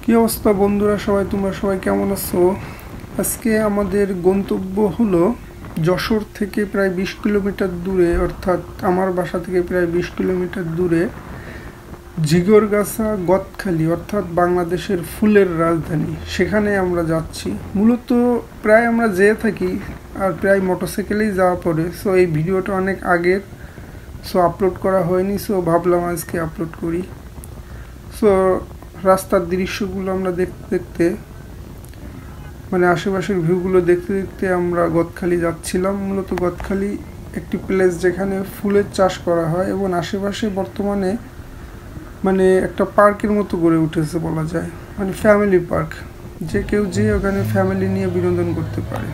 কি অবস্থা বন্ধুরা, তোমরা সবাই কেমন আছো? আজকে আমাদের গন্তব্য হলো যশোর থেকে প্রায় 20 কিলোমিটার দূরে, অর্থাৎ আমার বাসা থেকে প্রায় 20 কিলোমিটার দূরে ঝিগরগাছা গদখালি, অর্থাৎ বাংলাদেশের ফুলের রাজধানী। সেখানে আমরা যাচ্ছি। মূলত প্রায় আমরা যেয়ে থাকি আর প্রায় মোটরসাইকেলেই যাওয়া পড়ে। সো এই ভিডিওটা অনেক আগের, সো আপলোড করা হয়নি, সো ভাবলাম আজকে আপলোড করি। সো রাস্তার দৃশ্যগুলো আমরা দেখতে দেখতে, মানে আশেপাশের ভিউগুলো দেখতে দেখতে আমরা গদখালি যাচ্ছিলাম। মূলত গদখালি একটি প্লেস যেখানে ফুলের চাষ করা হয় এবং আশেপাশে বর্তমানে মানে একটা পার্কের মতো গড়ে উঠেছে বলা যায়, মানে ফ্যামিলি পার্ক, যে কেউ যে ওখানে ফ্যামিলি নিয়ে বিনোদন করতে পারে।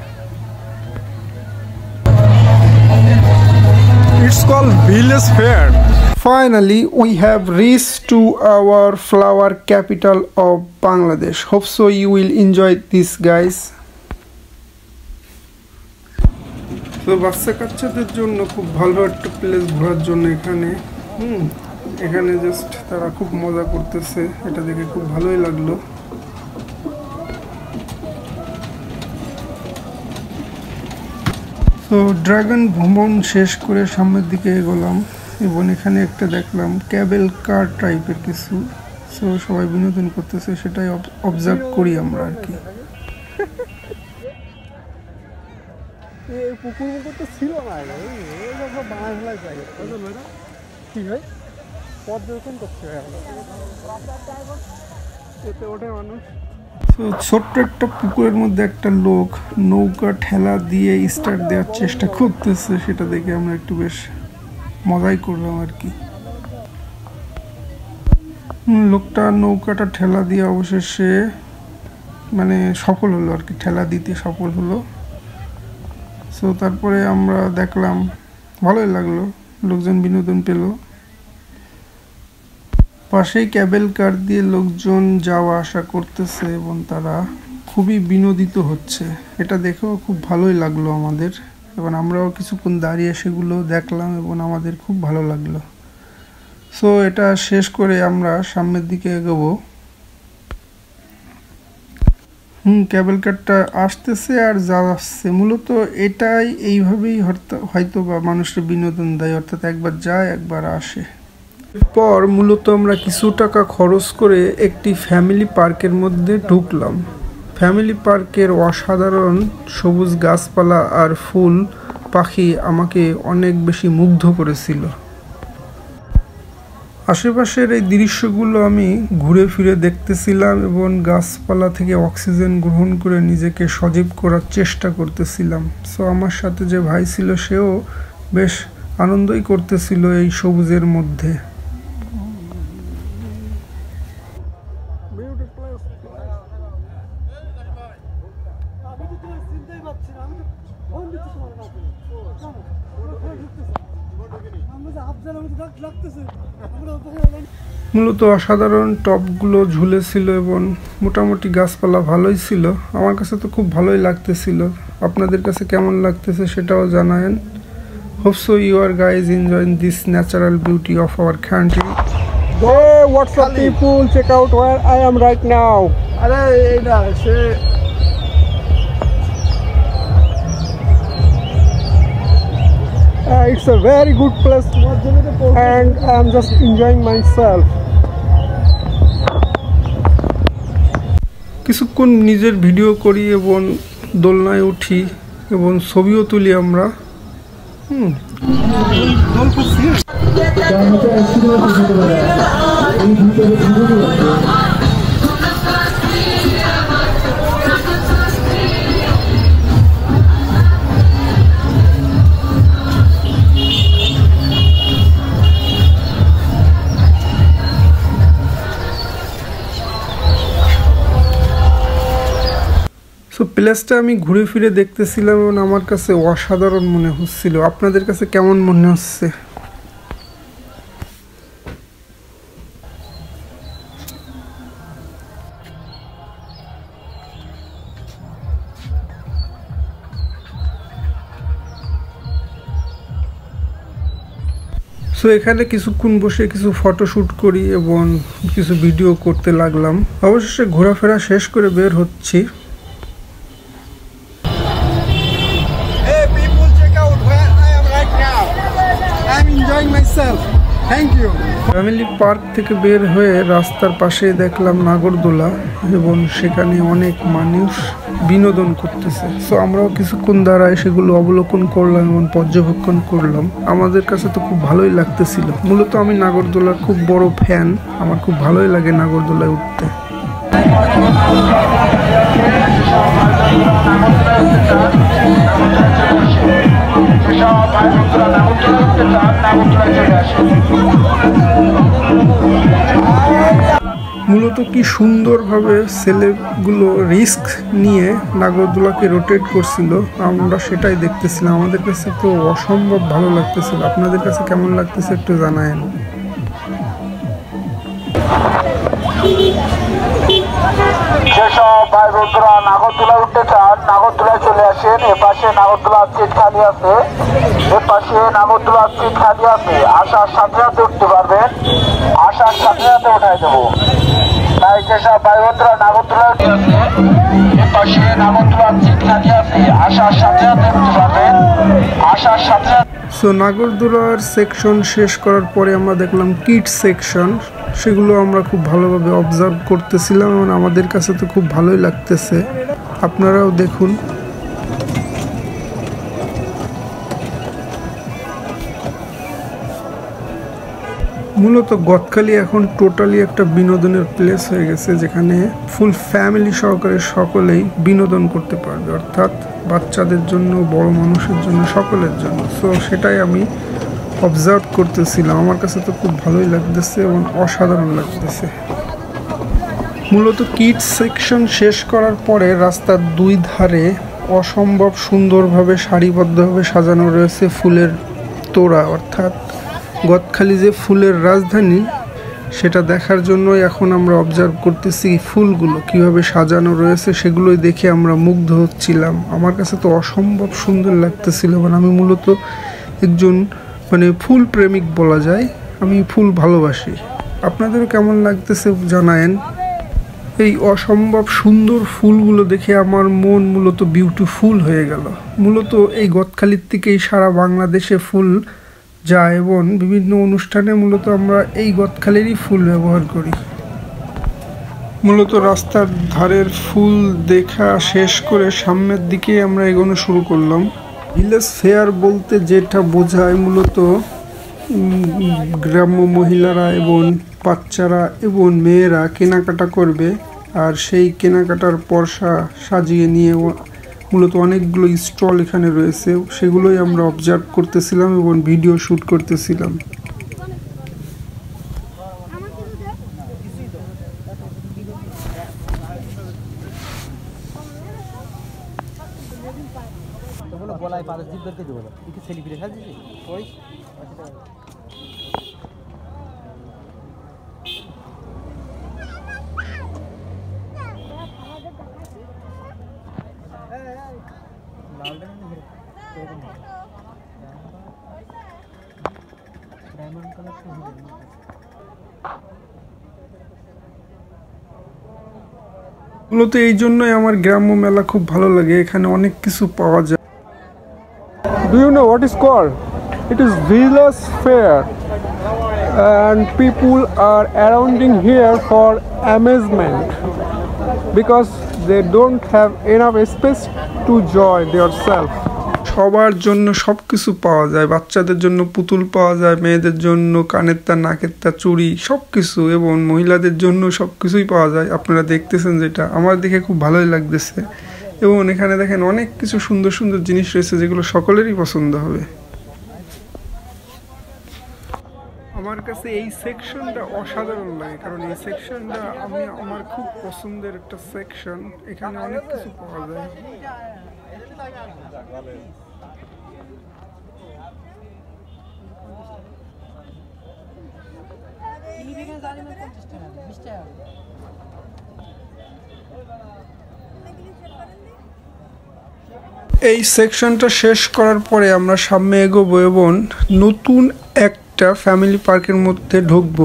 It's called Village Fair. Finally, we have reached to our flower capital of Bangladesh. Hope so you will enjoy this, guys. তো বাচ্চা কাচ্চাদের জন্য খুব ভালো একটা প্লেস ঘোরার জন্য এখানে জাস্ট তারা খুব মজা করতেছে, এটা দেখে খুব ভালোই লাগলো। তো ড্রাগন ভ্রমণ শেষ করে সামনের দিকে এগোলাম এবং এখানে একটা দেখলাম ক্যাবেল কার টাইপের কিছু। সো সবাই বিনোদন করতেছে, সেটাই অবজার্ভ করি আমরা আর কি। ছিল না, ঠিক হয় পর্যবেক্ষণ করতে হয় ওঠে মানুষ। তো ছোট্ট একটা পুকুরের মধ্যে একটা লোক নৌকা ঠেলা দিয়ে স্টার্ট দেওয়ার চেষ্টা করতেছে, সেটা দেখে আমরা একটু বেশ মজাই করলাম আর কি। লোকটা নৌকাটা ঠেলা দিয়ে অবশেষে মানে সফল হলো আর কি, ঠেলা দিতে সফল হলো। সো তারপরে আমরা দেখলাম, ভালোই লাগলো, লোকজন বিনোদন পেল। পাশেই ক্যাবেল কার দিয়ে লোকজন যাওয়া আসা করতেছে এবং তারা খুবই বিনোদিত হচ্ছে, এটা দেখেও খুব ভালোই লাগলো আমাদের। এবং আমরাও কিছুক্ষণ দাঁড়িয়ে সেগুলো দেখলাম এবং আমাদের খুব ভালো লাগলো। সো এটা শেষ করে আমরা সামনের দিকে এগোবো। ক্যাবেল কারটা আসতেছে আর যাচ্ছে, মূলত এটাই এইভাবেই হয়তো বা মানুষের বিনোদন দেয়, অর্থাৎ একবার যায় একবার আসে। এরপর মূলত আমরা কিছু টাকা খরচ করে একটি ফ্যামিলি পার্কের মধ্যে ঢুকলাম। ফ্যামিলি পার্কের অসাধারণ সবুজ গাছপালা আর ফুল পাখি আমাকে অনেক বেশি মুগ্ধ করেছিল। আশেপাশের এই দৃশ্যগুলো আমি ঘুরে ফিরে দেখতেছিলাম এবং গাছপালা থেকে অক্সিজেন গ্রহণ করে নিজেকে সজীব করার চেষ্টা করতেছিলাম। সো আমার সাথে যে ভাই ছিল সেও বেশ আনন্দই করতেছিল এই সবুজের মধ্যে। মূলত অসাধারণ টপগুলো ঝুলেছিল এবং মোটামুটি গাছপালা ভালোই ছিল। আমার কাছে তো খুব ভালোই লাগতেছিল, আপনাদের কাছে কেমন লাগতেছে সেটাও জানায়েন। Hope so you are guys enjoying this natural beauty of our country. Hey, what's up people? Check out where I am right now. It's a very good place and I'm just enjoying myself. কিছুক্ষণ নিজের video করি এবং দোলনায় উঠি এবং ছবিও তুলি আমরা। সো প্লেসটা আমি ঘুরে ফিরে দেখতেছিলাম এবং আমার কাছে অসাধারণ মনে হচ্ছিল। আপনাদের কাছে কেমন মনে হচ্ছে? সো এখানে কিছুক্ষণ বসে কিছু ফটোশ্যুট করি এবং কিছু ভিডিও করতে লাগলাম। অবশেষে ঘোরাফেরা শেষ করে বের হচ্ছি। Hey people, check out where I am right now. I am enjoying myself. Thank you. Family park থেকে বের হয়ে রাস্তার পাশে দেখলাম নাগরদোলা এবং সেখানে অনেক মানুষ বিনোদন করতেছে। সো আমরাও কিছুক্ষণ দাঁড়ায় সেগুলো অবলোকন করলাম এবং পর্যবেক্ষণ করলাম। আমাদের কাছে তো খুব ভালোই লাগতেছিল। মূলত আমি নাগরদোলার খুব বড় ফ্যান, আমার খুব ভালোই লাগে নাগরদোলায় উঠতে। মূলত কি সুন্দরভাবে ছেলেগুলো রিস্ক নিয়ে নাগরদোলাকে রোটেট করছিল, আমরা সেটাই দেখতেছিলাম। আমাদের কাছে তো অসম্ভব ভালো লাগতেছিল। আপনাদের কাছে কেমন লাগতেছে একটু জানায়েন। যেসব ভাই বন্ধুরা নাগরদোলা উঠতে চান নাগরদোলায় চলে আসেন। এপাশে নাগরদোলার সিট খালি আছে, এপাশে নাগরদোলার সিট খালি আছে। আসার সাথে সাথে উঠতে পারবেন, আসার সাথে সাথে উঠাই দেবো। তাই যেসব ভাই বন্ধুরা নাগরদোলা আছে, এপাশে নাগরদোলার সিট খালি আছে, আসার সাথে সাথে উঠতে পারবেন, আসার সাথে সাথে। সো নাগরদোলার সেকশন শেষ করার পরে আমরা দেখলাম কিডস সেকশন, সেগুলো আমরা খুব ভালোভাবে অবজার্ভ করতেছিলাম এবং আমাদের কাছে তো খুব ভালোই লাগতেছে। আপনারাও দেখুন। মূলত গদখালি এখন টোটালি একটা বিনোদনের প্লেস হয়ে গেছে, যেখানে ফুল ফ্যামিলি সহকারে সকলেই বিনোদন করতে পারবে, অর্থাৎ বাচ্চাদের জন্য, বড় মানুষের জন্য, সকলের জন্য। সো সেটাই আমি অবজার্ভ করতেছিলাম। আমার কাছে তো খুব ভালোই লাগতেছে এবং অসাধারণ লাগতেছে। মূলত কিডস সেকশন শেষ করার পরে রাস্তার দুই ধারে অসম্ভব সুন্দরভাবে সারিবদ্ধভাবে সাজানো রয়েছে ফুলের তোড়া, অর্থাৎ গদখালি যে ফুলের রাজধানী সেটা দেখার জন্যই এখন আমরা অবজার্ভ করতেছি ফুলগুলো কিভাবে সাজানো রয়েছে, সেগুলোই দেখে আমরা মুগ্ধ হচ্ছিলাম। আমার কাছে তো অসম্ভব সুন্দর লাগতেছিল। মানে আমি মূলত একজন ফুল প্রেমিক বলা যায়, আমি ফুল ভালোবাসি। আপনাদেরও কেমন লাগতেছে জানায়েন। এই অসম্ভব সুন্দর ফুলগুলো দেখে আমার মন মূলত বিউটিফুল হয়ে গেল। মূলত এই গদখালির থেকেই সারা বাংলাদেশে ফুল যায় এবং বিভিন্ন অনুষ্ঠানে মূলত আমরা এই গদখালিরই ফুল ব্যবহার করি। মূলত রাস্তার ধারের ফুল দেখা শেষ করে সামনের দিকে আমরা এগোনো শুরু করলাম। ভিলেজ ফেয়ার বলতে যেটা বোঝায়, মূলত গ্রাম্য মহিলারা এবং বাচ্চারা এবং মেয়েরা কেনাকাটা করবে, আর সেই কেনাকাটার পয়সা সাজিয়ে নিয়ে মূলত অনেকগুলো স্টল এখানে রয়েছে, সেগুলোই আমরা অবজার্ভ করতেছিলাম এবং ভিডিও শ্যুট করতেছিলাম। মূলত এই জন্যই আমার গ্রাম্য মেলা খুব ভালো লাগে, এখানে অনেক কিছু পাওয়া যায়। Do you know what is called? It is village fair, and people are surrounding here for amusement because they don't have enough space to enjoy themselves. সবার জন্য সব কিছু পাওয়া যায়, বাচ্চাদের জন্য পুতুল পাওয়া যায়, মেয়েদের জন্য কানের তার, নাকের তার, চুড়ি, সব কিছু, এবং মহিলাদের জন্য সব কিছুই পাওয়া যায়। আপনারা দেখতেছেন, যেটা আমার দেখে খুব ভালোই লাগতেছে। এবং এখানে দেখেন অনেক কিছু সুন্দর সুন্দর জিনিস রয়েছে যেগুলো সকলেরই পছন্দ হবে। আমার কাছে এই সেকশনটা অসাধারণ লাগে, কারণ এই সেকশনটা আমার খুব পছন্দের একটা সেকশন। এখানে অনেক কিছু পাওয়া যায়। এই সেকশনটা শেষ করার পরে আমরা সামনে এগোবো এবং নতুন একটা একটা ফ্যামিলি পার্কের মধ্যে ঢুকবো।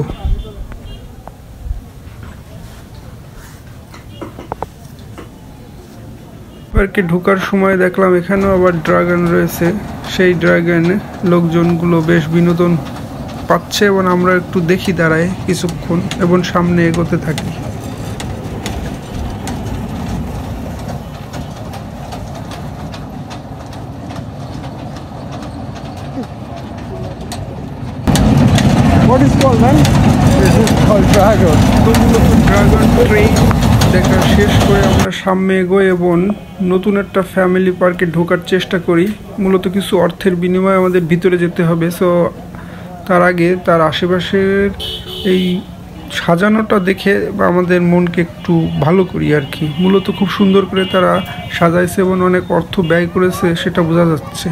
পার্কে ঢোকার সময় দেখলাম এখানেও আবার ড্রাগন রয়েছে। সেই ড্রাগনে লোকজনগুলো বেশ বিনোদন পাচ্ছে এবং আমরা একটু দেখি দাঁড়ায় কিছুক্ষণ এবং সামনে এগোতে থাকি। What is called, man? This is called dragon. Dragon train দেখা শেষ করে আমরা সামনে এগোই এবং নতুন একটা ফ্যামিলি পার্কে ঢোকার চেষ্টা করি। মূলত কিছু অর্থের বিনিময়ে আমাদের ভিতরে যেতে হবে। সো তার আগে তার আশেপাশের এই সাজানোটা দেখে আমাদের মনকে একটু ভালো করি আর কি। মূলত খুব সুন্দর করে তারা সাজাইছে এবং অনেক অর্থ ব্যয় করেছে, সেটা বোঝা যাচ্ছে।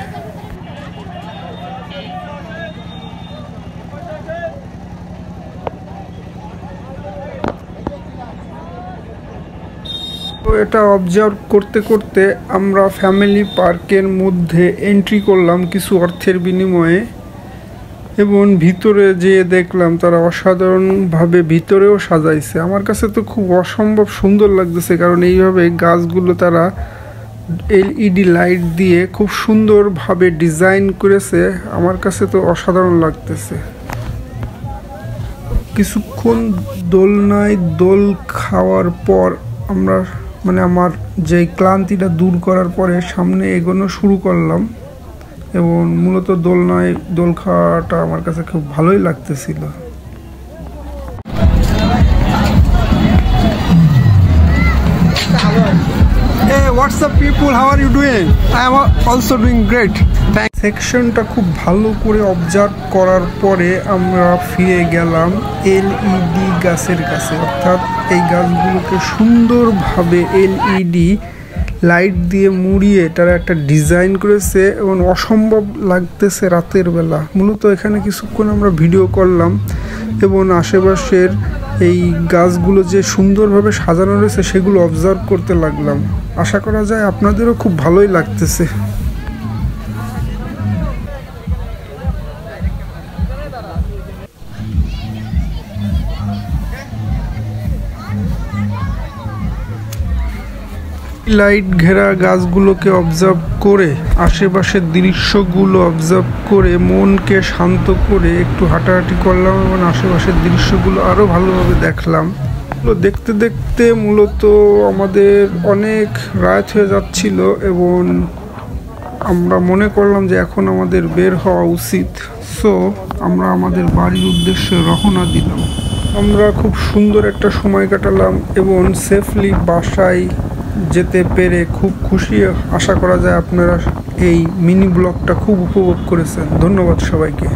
এটা অবজার্ভ করতে করতে আমরা ফ্যামিলি পার্কের মধ্যে এন্ট্রি করলাম কিছু অর্থের বিনিময়ে এবং ভিতরে যেয়ে দেখলাম তারা অসাধারণভাবে ভিতরেও সাজাইছে। আমার কাছে তো খুব অসম্ভব সুন্দর লাগতেছে, কারণ এইভাবে গাছগুলো তারা LED লাইট দিয়ে খুব সুন্দরভাবে ডিজাইন করেছে। আমার কাছে তো অসাধারণ লাগতেছে। কিছুক্ষণ দোলনায় দোল খাওয়ার পর আমরা আমার যে ক্লান্তিটা দূর করার পরে সামনে এগোনো শুরু করলাম এবং মূলত দোলনায় দোল খাওয়াটা আমার কাছে খুব ভালোই লাগতেছিল। Hey, what's up people? How are you doing? I am also doing great. Thanks. সেকশনটা খুব ভালো করে অবজার্ভ করার পরে আমরা ফিরে গেলাম LED গাছের কাছে। অর্থাৎ এই গাছগুলোকে সুন্দরভাবে LED লাইট দিয়ে মুড়িয়ে তারা একটা ডিজাইন করেছে এবং অসম্ভব লাগতেছে রাতের বেলা। মূলত এখানে কিছুক্ষণ আমরা ভিডিও করলাম এবং আশেপাশের এই গাছগুলো যে সুন্দরভাবে সাজানো রয়েছে সেগুলো অবজার্ভ করতে লাগলাম। আশা করা যায় আপনাদেরও খুব ভালোই লাগতেছে। লাইট ঘেরা গাছগুলোকে অবজার্ভ করে আশেপাশের দৃশ্যগুলো অবজার্ভ করে মনকে শান্ত করে একটু হাঁটাহাঁটি করলাম এবং আশেপাশের দৃশ্যগুলো আরও ভালোভাবে দেখলাম। দেখতে দেখতে মূলত আমাদের অনেক রাত হয়ে যাচ্ছিল এবং আমরা মনে করলাম যে এখন আমাদের বের হওয়া উচিত। সো আমরা আমাদের বাড়ির উদ্দেশ্যে রওনা দিলাম। আমরা খুব সুন্দর একটা সময় কাটালাম এবং সেফলি বাসায় যেতে পেরে খুব খুশি। আশা করা যায় আপনারা এই মিনি ব্লগটা খুব উপভোগ করেছেন। ধন্যবাদ সবাইকে।